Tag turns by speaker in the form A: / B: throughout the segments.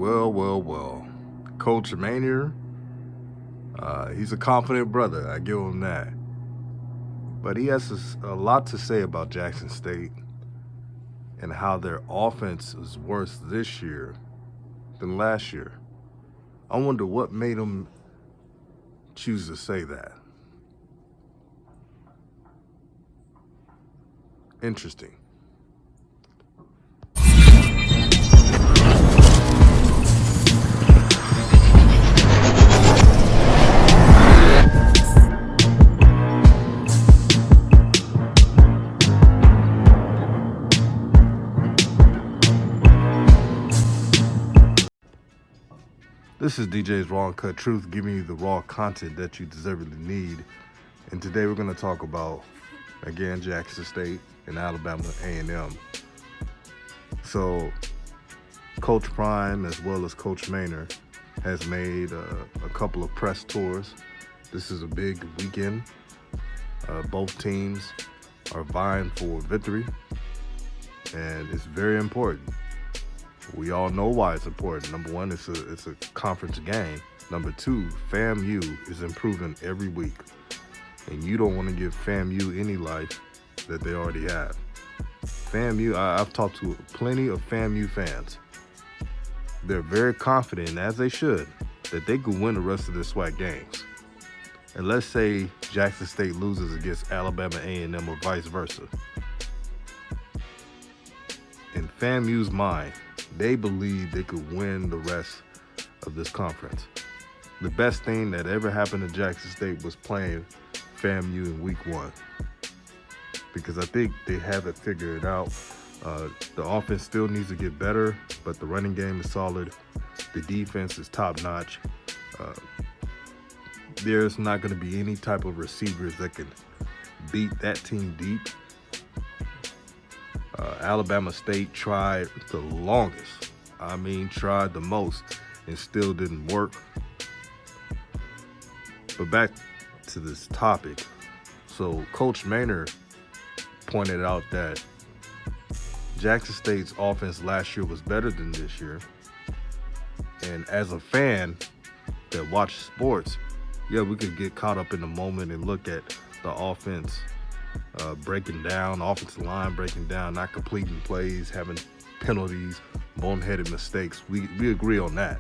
A: Well. Coach Maynor, he's a confident brother. I give him that. But he has a lot to say about Jackson State and how their offense is worse this year than last year. I wonder what made him choose to say that. Interesting. This is DJ's Raw and Cut Truth, giving you the raw content that you deservedly need. And today we're going to talk about, again, Jackson State and Alabama A&M. So, Coach Prime, as well as Coach Maynor, has made a couple of press tours. This is a big weekend. Both teams are vying for victory, and it's very important. We all know why it's important. Number one, it's a conference game. Number two, FAMU is improving every week. And you don't want to give FAMU any life that they already have. FAMU, I've talked to plenty of FAMU fans. They're very confident, as they should, that they could win the rest of the SWAC games. And let's say Jackson State loses against Alabama A&M or vice versa. In FAMU's mind, they believe they could win the rest of this conference. The best thing that ever happened to Jackson State was playing FAMU in week one, because I think they have it figured out. The offense still needs to get better, but the running game is solid. The defense is top notch. There's not going to be any type of receivers that can beat that team deep. Alabama State tried the longest. Tried the most, and still didn't work. But back to this topic. So Coach Maynor pointed out that Jackson State's offense last year was better than this year. And as a fan that watched sports, we could get caught up in the moment and look at the offense breaking down, offensive line breaking down, not completing plays, having penalties, boneheaded mistakes. We agree on that.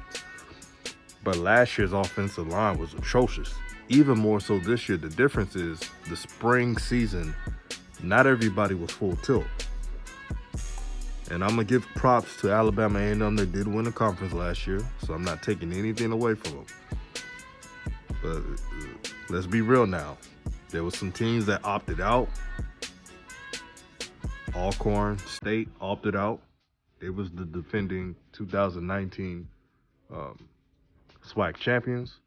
A: But last year's offensive line was atrocious. Even more so this year. The difference is the spring season, not everybody was full tilt. And I'm going to give props to Alabama A&M. They did win the conference last year, so I'm not taking anything away from them. But let's be real now. There were some teams that opted out. Alcorn State opted out. It was the defending 2019 SWAC champions.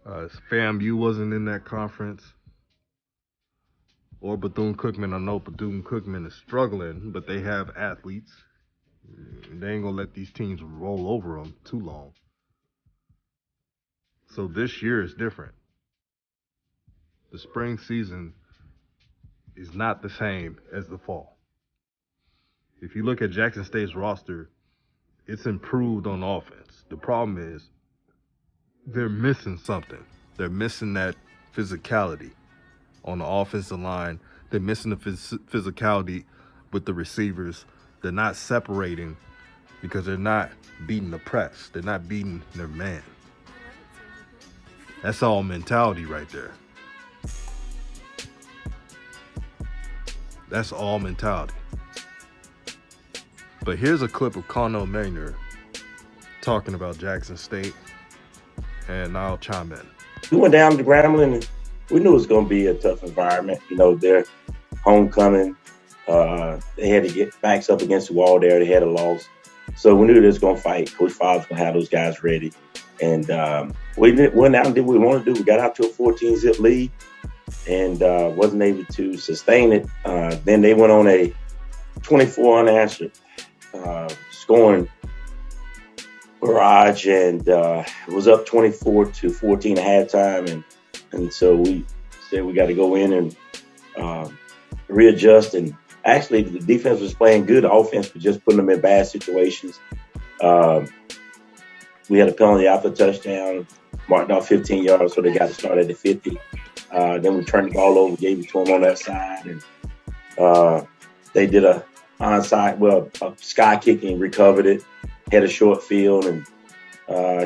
A: FAMU wasn't in that conference. Or Bethune-Cookman. I know Bethune-Cookman is struggling, but they have athletes. They ain't going to let these teams roll over them too long. So this year is different. The spring season is not the same as the fall. If you look at Jackson State's roster, it's improved on offense. The problem is they're missing something. They're missing that physicality on the offensive line. They're missing the physicality with the receivers. They're not separating because they're not beating the press. They're not beating their man. That's all mentality right there. That's all mentality. But here's a clip of Connell Maynor talking about Jackson State, and I'll chime in.
B: We went down to Grambling, and we knew it was going to be a tough environment. Their homecoming, they had to get backs up against the wall there. They had a loss. So we knew they was going to fight. Coach Fobbs was going to have those guys ready. And we went out and did what we wanted to do. We got out to a 14-zip lead and wasn't able to sustain it. Then they went on a 24 unanswered scoring barrage and was up 24-14 at halftime. And so we said we got to go in and readjust. And actually the defense was playing good. The offense was just putting them in bad situations. We had a penalty after touchdown, marked off 15 yards, so they got to start at the 50. Then we turned the ball over, gave it to them on that side, and they did a sky kicking, recovered it, had a short field, and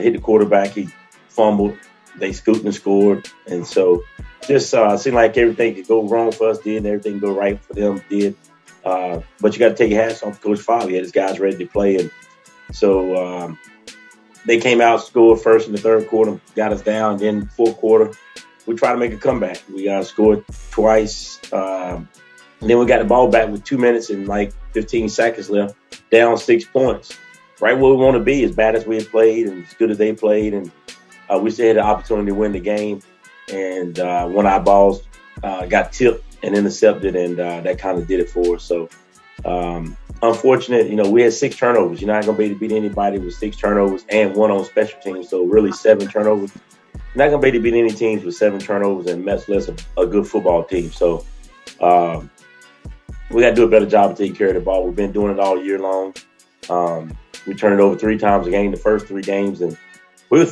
B: hit the quarterback. He fumbled. They scooped and scored, and so just seemed like everything could go wrong for us did, and everything go right for them did. But you got to take your hats off to Coach Favre. He had his guys ready to play, and so they came out, scored first in the third quarter, got us down. Then fourth quarter, we tried to make a comeback. We scored twice. And then we got the ball back with 2 minutes and like 15 seconds left, down 6 points. Right where we want to be, as bad as we had played and as good as they played. And we still had the opportunity to win the game. And one of our balls got tipped and intercepted, and that kind of did it for us. So unfortunate, we had 6 turnovers. You're not going to be able to beat anybody with 6 turnovers and 1 on special teams. So really 7 turnovers. You're not going to be able to beat any teams with 7 turnovers, and much less a good football team. So we got to do a better job of taking care of the ball. We've been doing it all year long. We turned it over 3 times a game, the first 3 games. And we were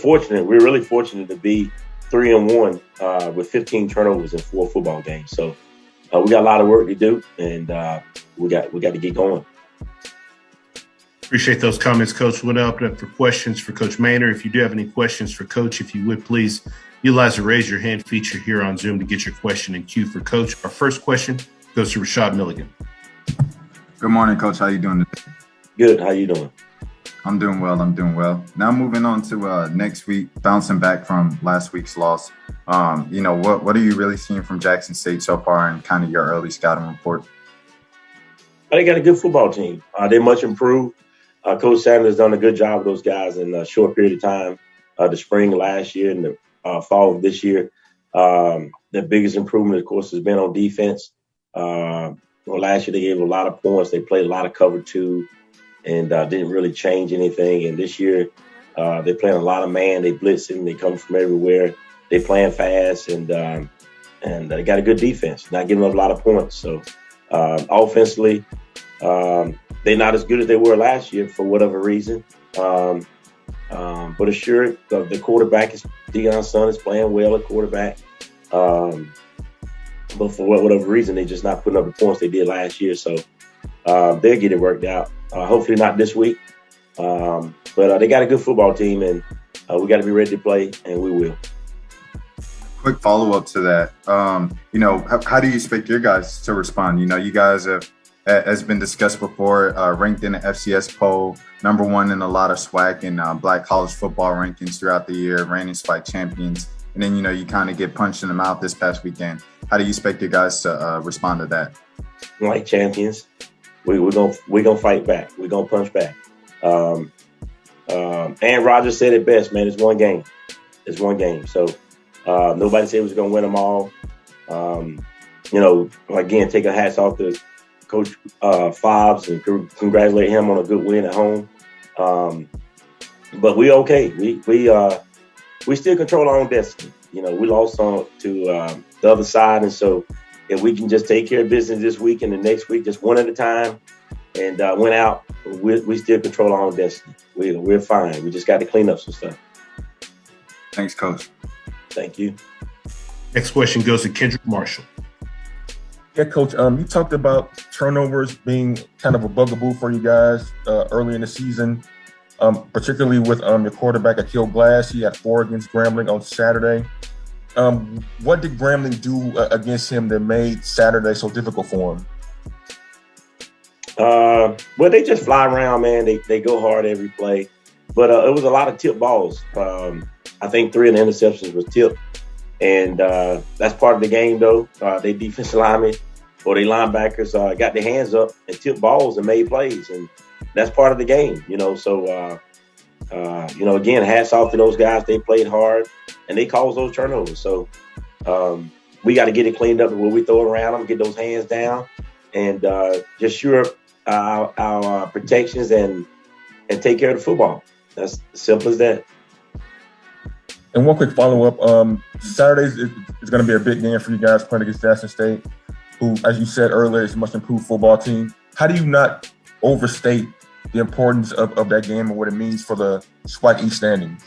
B: really fortunate to be 3-1 with 15 turnovers in 4 football games. So we got a lot of work to do, and we got to get going.
C: Appreciate those comments, Coach. We'll now open up for questions for Coach Maynor. If you do have any questions for Coach, if you would please utilize the raise your hand feature here on Zoom to get your question in queue for Coach. Our first question goes to Rashad Milligan.
D: Good morning, Coach. How you doing today?
B: Good. How you doing?
D: I'm doing well. Now moving on to next week, bouncing back from last week's loss. What are you really seeing from Jackson State so far, and kind of your early scouting report?
B: They got a good football team. They're much improved. Coach Sanders done a good job with those guys in a short period of time. The spring of last year and the fall of this year. The biggest improvement, of course, has been on defense. Last year they gave a lot of points. They played a lot of cover 2 and didn't really change anything. And this year they're playing a lot of man. They blitzing. They come from everywhere. They playing fast, and they got a good defense, not giving up a lot of points. So offensively, they're not as good as they were last year for whatever reason. But assured, the quarterback is Deion's son is playing well at quarterback. But for whatever reason, they're just not putting up the points they did last year. So they'll get it worked out. Hopefully not this week. But they got a good football team, and we got to be ready to play, and we will.
D: Quick follow-up to that. How do you expect your guys to respond? You guys have, as been discussed before, ranked in the FCS poll, number 1 in a lot of SWAC and Black college football rankings throughout the year, reigning SWAC champions. And then, you kind of get punched in the mouth this past weekend. How do you expect your guys to respond to that?
B: Like champions, we're gonna fight back. We're gonna punch back. Aaron Rodgers said it best, man. It's one game. So nobody said we was gonna win them all. Again, take our hats off to Coach Fobbs and congratulate him on a good win at home. But we okay. We still control our own destiny. We lost on to the other side, and so if we can just take care of business this week and the next week, just one at a time, and win out, we still control our own destiny. We're fine. We just got to clean up some stuff.
D: Thanks, Coach.
B: Thank you.
C: Next question goes to Kendrick Marshall.
E: Yeah, Coach, you talked about turnovers being kind of a bugaboo for you guys early in the season, particularly with your quarterback, Akil Glass. He had 4 against Grambling on Saturday. What did Grambling do against him that made Saturday so difficult for him?
B: Well, they just fly around, man. They go hard every play. But it was a lot of tipped balls. I think 3 of the interceptions was tipped. And that's part of the game, though. They defensive linemen or they linebackers got their hands up and tipped balls and made plays. And that's part of the game, So, again, hats off to those guys. They played hard, and they caused those turnovers. So we got to get it cleaned up where we throw it around them, get those hands down, and just sure up our protections and take care of the football. That's as simple as that.
E: And one quick follow-up. Saturdays is going to be a big game for you guys playing against Jackson State. who, as you said earlier, is a much improved football team. How do you not overstate the importance of that game and what it means for the SWAC East standings?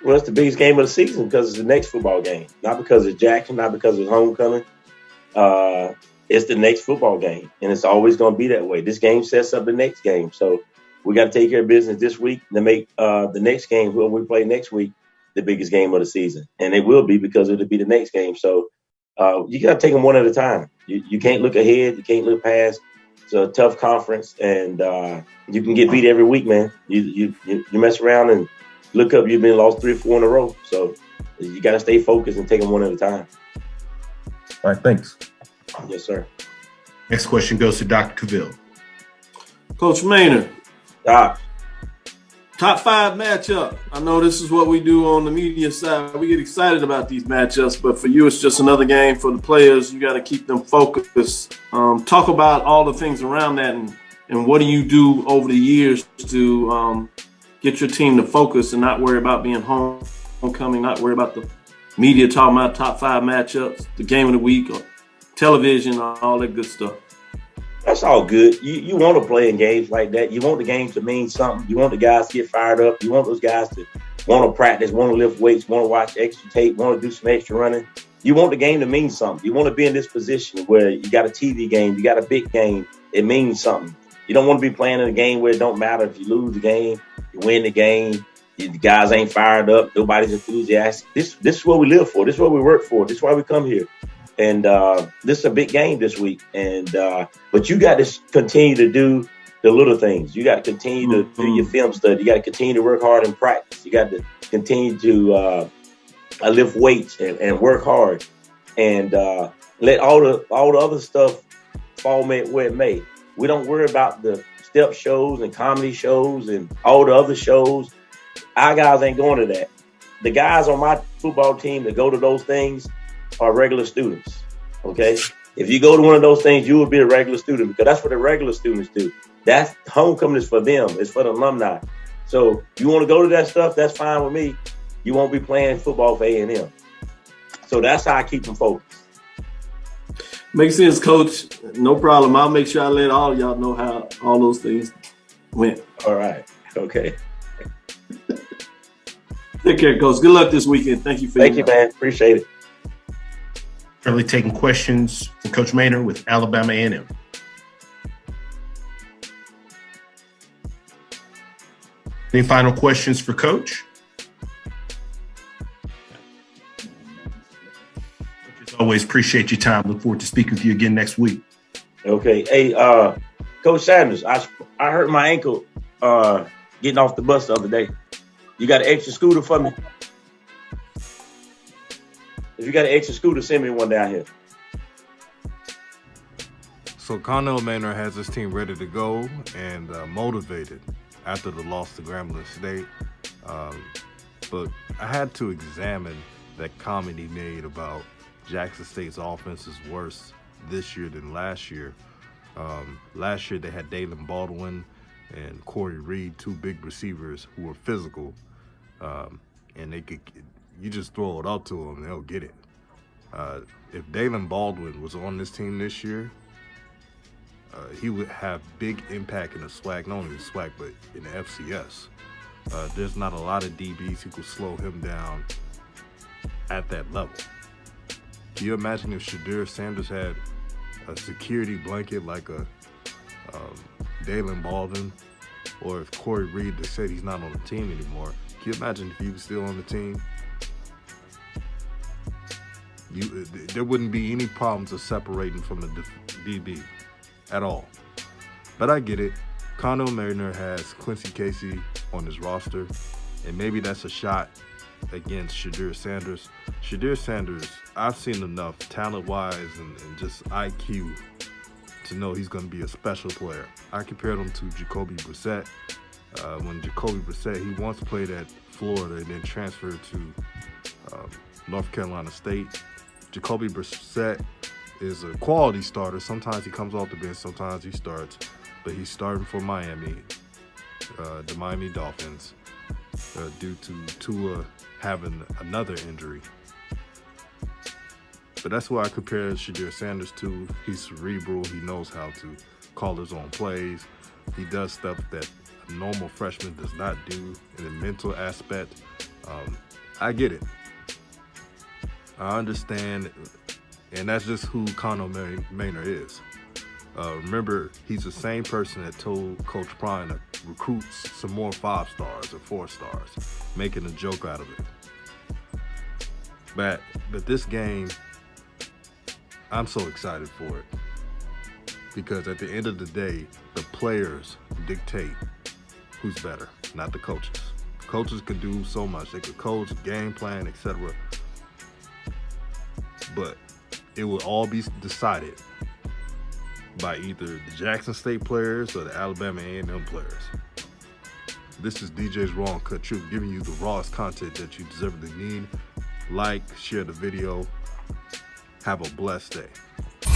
B: Well, it's the biggest game of the season because it's the next football game. Not because it's Jackson, not because it's homecoming. It's the next football game, and it's always going to be that way. This game sets up the next game. So we got to take care of business this week to make the next game, who we play next week, the biggest game of the season. And it will be because it'll be the next game. So you got to take them one at a time. You can't look ahead. You can't look past. It's a tough conference, and you can get beat every week, man. You mess around and look up, you've been lost 3 or 4 in a row. So you got to stay focused and take them one at a time.
E: All right, thanks.
B: Yes, sir.
C: Next question goes to Dr. Cavill.
F: Coach Maynor,
B: Doc.
F: top 5 matchup. I know this is what we do on the media side. We get excited about these matchups, but for you, it's just another game. For the players, you got to keep them focused. Talk about all the things around that, and what do you do over the years to get your team to focus and not worry about being homecoming, not worry about the media talking about top 5 matchups, the game of the week, or television, all that good stuff.
B: That's all good. You want to play in games like that. You want the game to mean something. You want the guys to get fired up. You want those guys to want to practice, want to lift weights, want to watch extra tape, want to do some extra running. You want the game to mean something. You want to be in this position where you got a TV game, you got a big game. It means something. You don't want to be playing in a game where it don't matter if you lose the game, you win the game, the guys ain't fired up, nobody's enthusiastic. This is what we live for. This is what we work for. This is why we come here. And this is a big game this week. And but you got to continue to do the little things. You got to continue to do your film study. You got to continue to work hard in practice. You got to continue to lift weights and work hard, and let all the other stuff fall where it may. We don't worry about the step shows and comedy shows and all the other shows. Our guys ain't going to that. The guys on my football team that go to those things are regular students, okay? If you go to one of those things, you will be a regular student because that's what the regular students do. That's homecoming is for them. It's for the alumni. So you want to go to that stuff, that's fine with me. You won't be playing football for A&M. So that's how I keep them focused.
F: Makes sense, Coach. No problem. I'll make sure I let all of y'all know how all those things went.
B: All right. Okay.
F: Take care, Coach. Good luck this weekend. Thank you for
B: Thank you, man. Appreciate it.
C: Currently taking questions for Coach Maynor with Alabama A&M. Any final questions for Coach? As always, appreciate your time. Look forward to speaking with you again next week.
B: Okay. Hey, Coach Sanders, I hurt my ankle getting off the bus the other day. You got an extra scooter for me? If you got an extra scooter, send me one down here.
A: So Connell Maynor has his team ready to go and motivated after the loss to Grambling State. But I had to examine that comment he made about Jackson State's offense is worse this year than last year. Last year they had Dalen Baldwin and Corey Reed, 2 big receivers who were physical, and they could. You just throw it out to them, and they'll get it. If Dalen Baldwin was on this team this year, he would have big impact in the SWAC, not only the SWAC, but in the FCS. There's not a lot of DBs who could slow him down at that level. Can you imagine if Shadir Sanders had a security blanket like a Dalen Baldwin, or if Corey Reed, they said he's not on the team anymore? Can you imagine if he was still on the team? There wouldn't be any problems of separating from the DB at all. But I get it. Connell Maynor has Quincy Casey on his roster, and maybe that's a shot against Shadir Sanders. Shadir Sanders, I've seen enough talent-wise and just IQ to know he's going to be a special player. I compared him to Jacoby Brissett. When Jacoby Brissett, he once played at Florida and then transferred to North Carolina State. Jacoby Brissett is a quality starter. Sometimes he comes off the bench, sometimes he starts. But he's starting for Miami, the Miami Dolphins, due to Tua having another injury. But that's why I compare Shadir Sanders to. He's cerebral. He knows how to call his own plays. He does stuff that a normal freshman does not do in the mental aspect. I get it. I understand. And that's just who Connor Maynor is. Remember, he's the same person that told Coach Prime to recruit some more 5 stars or 4 stars, making a joke out of it. But this game, I'm so excited for it. Because at the end of the day, the players dictate who's better, not the coaches. Coaches can do so much. They could coach, game plan, etc. But it will all be decided by either the Jackson State players or the Alabama A&M players. This is DJ's Raw Uncut Truth, giving you the rawest content that you deservedly need. Like, share the video. Have a blessed day.